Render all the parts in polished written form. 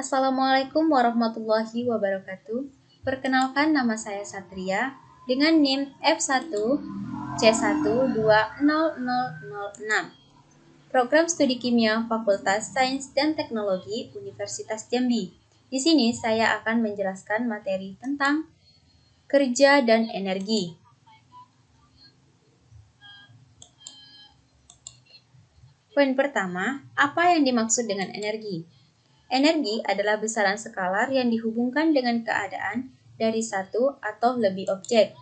Assalamualaikum warahmatullahi wabarakatuh. Perkenalkan, nama saya Satria dengan NIM F1C120006. Program Studi Kimia Fakultas Sains dan Teknologi Universitas Jambi. Di sini saya akan menjelaskan materi tentang kerja dan energi. Poin pertama, apa yang dimaksud dengan energi? Energi adalah besaran skalar yang dihubungkan dengan keadaan dari satu atau lebih objek.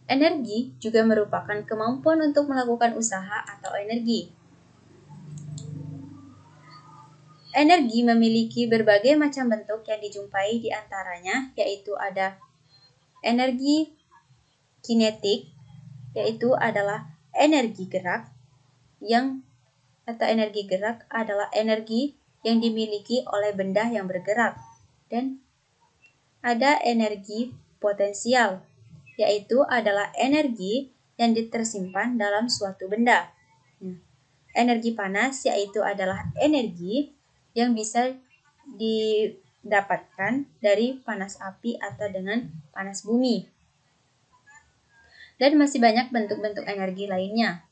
Energi juga merupakan kemampuan untuk melakukan usaha atau energi. Energi memiliki berbagai macam bentuk yang dijumpai di antaranya, yaitu ada energi kinetik, yaitu adalah energi gerak, energi gerak adalah energi yang dimiliki oleh benda yang bergerak. Dan ada energi potensial, yaitu adalah energi yang tersimpan dalam suatu benda. Energi panas yaitu adalah energi yang bisa didapatkan dari panas api atau dengan panas bumi. Dan masih banyak bentuk-bentuk energi lainnya.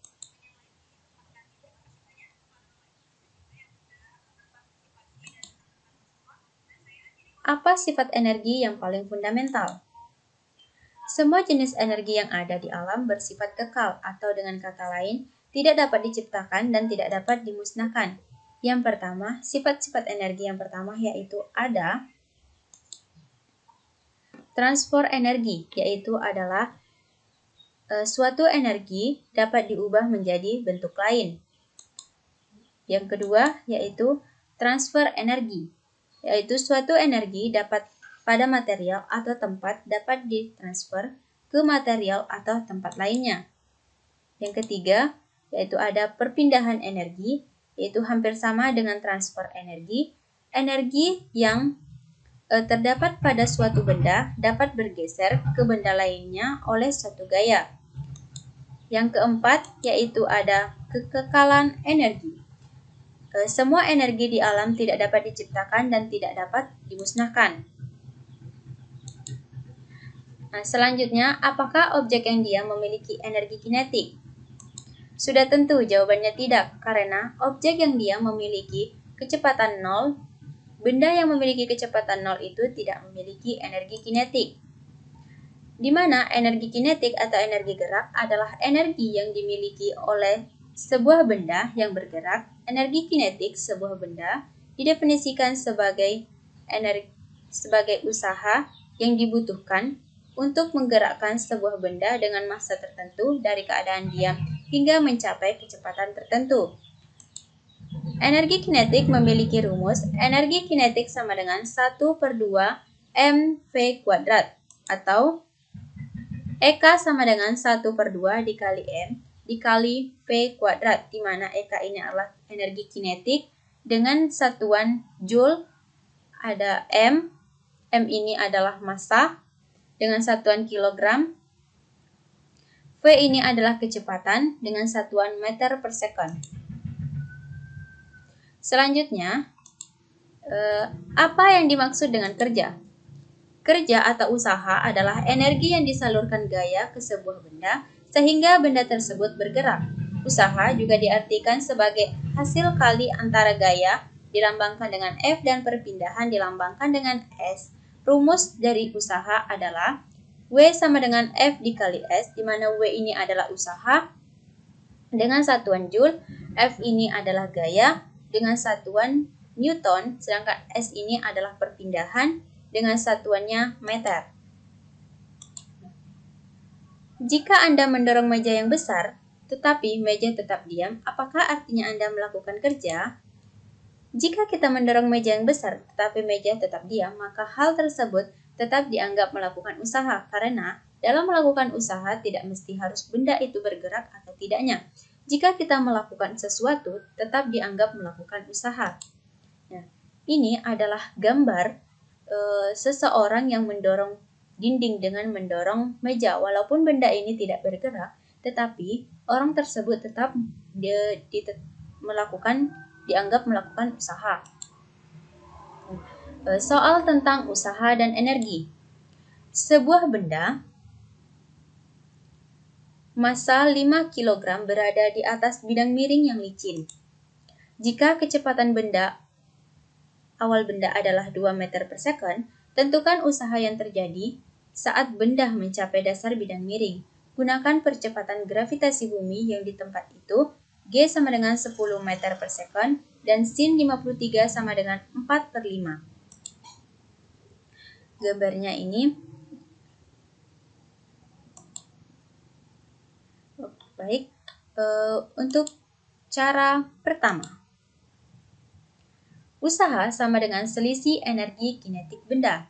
Apa sifat energi yang paling fundamental? Semua jenis energi yang ada di alam bersifat kekal, atau dengan kata lain, tidak dapat diciptakan dan tidak dapat dimusnahkan. Yang pertama, sifat-sifat energi yang pertama yaitu ada transfer energi, yaitu adalah suatu energi dapat diubah menjadi bentuk lain. Yang kedua yaitu transfer energi, yaitu suatu energi dapat pada material atau tempat dapat ditransfer ke material atau tempat lainnya. Yang ketiga yaitu ada perpindahan energi, yaitu hampir sama dengan transfer energi. Energi yang terdapat pada suatu benda dapat bergeser ke benda lainnya oleh suatu gaya. Yang keempat yaitu ada kekekalan energi. Semua energi di alam tidak dapat diciptakan dan tidak dapat dimusnahkan. Selanjutnya, apakah objek yang diam memiliki energi kinetik? Sudah tentu jawabannya tidak, karena objek yang diam memiliki kecepatan 0. Benda yang memiliki kecepatan 0 itu tidak memiliki energi kinetik. Di mana energi kinetik atau energi gerak adalah energi yang dimiliki oleh sebuah benda yang bergerak. Energi kinetik sebuah benda didefinisikan sebagai usaha yang dibutuhkan untuk menggerakkan sebuah benda dengan massa tertentu dari keadaan diam hingga mencapai kecepatan tertentu. Energi kinetik memiliki rumus. Energi kinetik sama dengan 1/2 mv kuadrat, atau EK sama dengan 1/2 dikali M dikali V kuadrat, di mana EK ini adalah energi kinetik dengan satuan Joule, ada M ini adalah massa dengan satuan kilogram, V ini adalah kecepatan dengan satuan meter per second. Selanjutnya, apa yang dimaksud dengan kerja? Kerja atau usaha adalah energi yang disalurkan gaya ke sebuah benda sehingga benda tersebut bergerak. Usaha juga diartikan sebagai hasil kali antara gaya dilambangkan dengan F dan perpindahan dilambangkan dengan S. Rumus dari usaha adalah W sama dengan F dikali S, di mana W ini adalah usaha dengan satuan Joule, F ini adalah gaya dengan satuan Newton, sedangkan S ini adalah perpindahan dengan satuannya meter. Jika Anda mendorong meja yang besar, tetapi meja tetap diam, apakah artinya Anda melakukan kerja? Jika kita mendorong meja yang besar, tetapi meja tetap diam, maka hal tersebut tetap dianggap melakukan usaha, karena dalam melakukan usaha tidak mesti harus benda itu bergerak atau tidaknya. Jika kita melakukan sesuatu, tetap dianggap melakukan usaha. Nah, ini adalah gambar seseorang yang mendorong dinding dengan mendorong meja. Walaupun benda ini tidak bergerak, tetapi orang tersebut tetap melakukan dianggap melakukan usaha. Soal tentang usaha dan energi. Sebuah benda massa 5 kg berada di atas bidang miring yang licin. Jika kecepatan awal benda adalah 2 meter per second, tentukan usaha yang terjadi saat benda mencapai dasar bidang miring. Gunakan percepatan gravitasi bumi yang di tempat itu, G sama dengan 10 meter per second, dan sin 53 sama dengan 4 per 5. Gambarnya ini. Baik, untuk cara pertama. Usaha sama dengan selisih energi kinetik benda.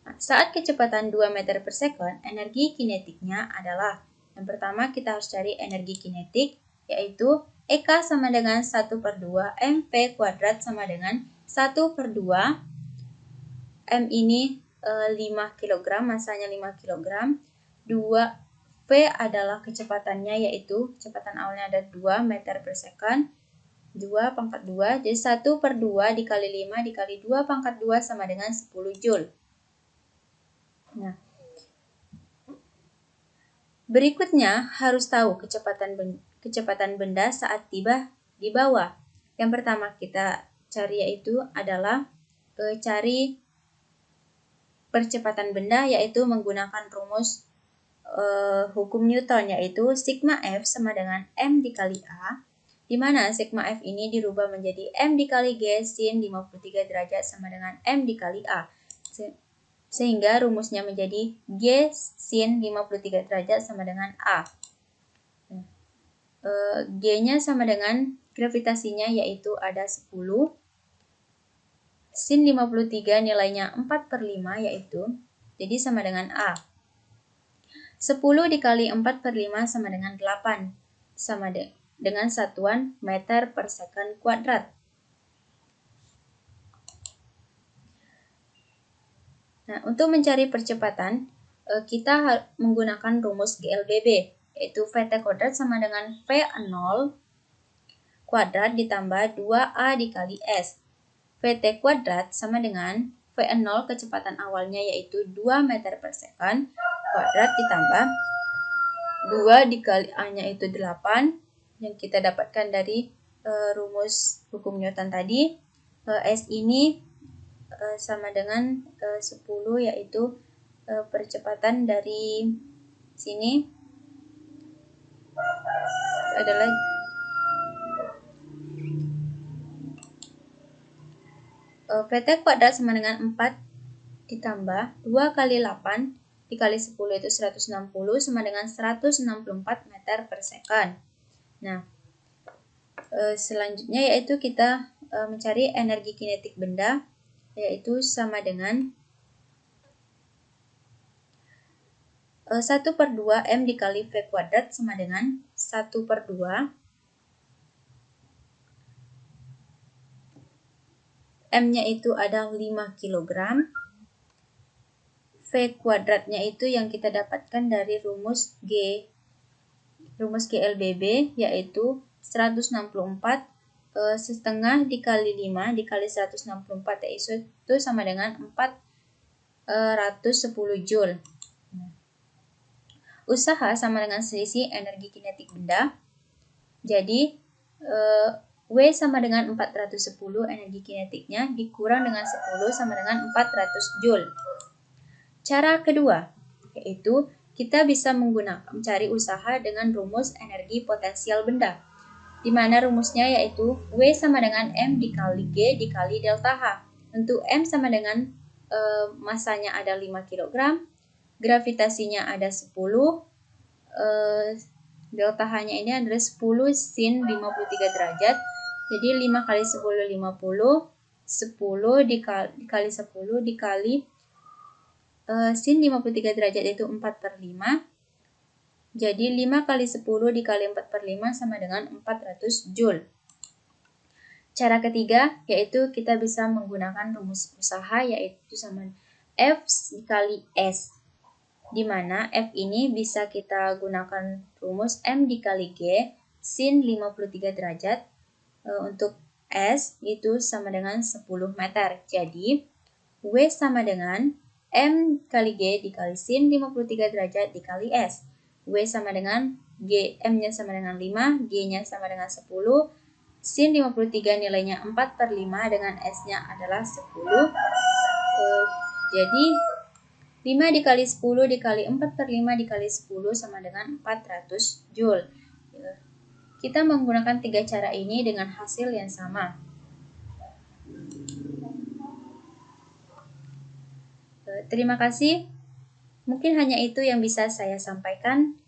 Nah, saat kecepatan 2 meter per second, energi kinetiknya adalah, yang pertama kita harus cari energi kinetik, yaitu EK sama dengan 1 per 2 MP kuadrat sama dengan 1 per 2 M ini 5 kg, masanya 5 kg, 2 V adalah kecepatannya, yaitu kecepatan awalnya ada 2 meter per second, 2 pangkat 2, jadi 1 per 2 dikali 5 dikali 2 pangkat 2 sama dengan 10 Joule. Nah, berikutnya harus tahu kecepatan benda saat tiba di bawah. Yang pertama kita cari yaitu adalah cari percepatan benda, yaitu menggunakan rumus hukum Newton, yaitu sigma F sama dengan M dikali A, di mana sigma F ini dirubah menjadi M dikali G sin 53 derajat sama dengan M dikali A. Sehingga rumusnya menjadi G sin 53 derajat sama dengan A. G-nya sama dengan gravitasinya, yaitu ada 10. Sin 53 nilainya 4 per 5, yaitu jadi sama dengan A. 10 dikali 4 per 5 sama dengan 8, sama dengan satuan meter per second kuadrat. Nah, untuk mencari percepatan, kita menggunakan rumus GLBB, yaitu VT kuadrat sama dengan V0 kuadrat ditambah 2A dikali S. VT kuadrat sama dengan V0 kecepatan awalnya yaitu 2 meter per second kuadrat ditambah 2 dikali A-nya itu 8 yang kita dapatkan dari rumus hukum Newton tadi. S ini sama dengan 10, yaitu percepatan dari sini adalah VT kuadrat sama dengan 4 ditambah 2 kali 8 dikali 10 itu 160 sama dengan 164 meter per second. Nah, selanjutnya yaitu kita mencari energi kinetik benda, yaitu sama dengan 1 per 2 M dikali V kuadrat sama dengan 1 per 2 M-nya itu ada 5 kg, V kuadratnya itu yang kita dapatkan dari rumus GLBB, yaitu 164 setengah dikali 5 dikali 164, itu sama dengan 410 Joule. Usaha sama dengan selisih energi kinetik benda. Jadi W sama dengan 410 energi kinetiknya dikurang dengan 10 sama dengan 400 Joule. Cara kedua, yaitu kita bisa mencari usaha dengan rumus energi potensial benda, di mana rumusnya yaitu W sama dengan M dikali G dikali delta H. Untuk M sama dengan masanya ada 5 kg, gravitasinya ada 10, delta H-nya ini adalah 10 sin 53 derajat. Jadi 5 kali 10 50, 10 dikali 10 dikali sin 53 derajat itu 4 per 5. Jadi 5 kali 10 dikali 4 per 5 sama dengan 400 Joule. Cara ketiga yaitu kita bisa menggunakan rumus usaha, yaitu sama F dikali S, di mana F ini bisa kita gunakan rumus M dikali G sin 53 derajat untuk S itu sama dengan 10 meter. Jadi, W sama dengan M kali G dikali sin 53 derajat dikali S. W sama dengan G, M-nya sama dengan 5, G-nya sama dengan 10, sin 53 nilainya 4/5 dengan S-nya adalah 10. Jadi, 5 dikali 10 dikali 4/5 dikali 10 sama dengan 400 Joule. Kita menggunakan 3 cara ini dengan hasil yang sama. Terima kasih. Mungkin hanya itu yang bisa saya sampaikan.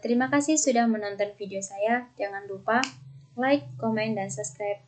Terima kasih sudah menonton video saya. Jangan lupa like, komen, dan subscribe.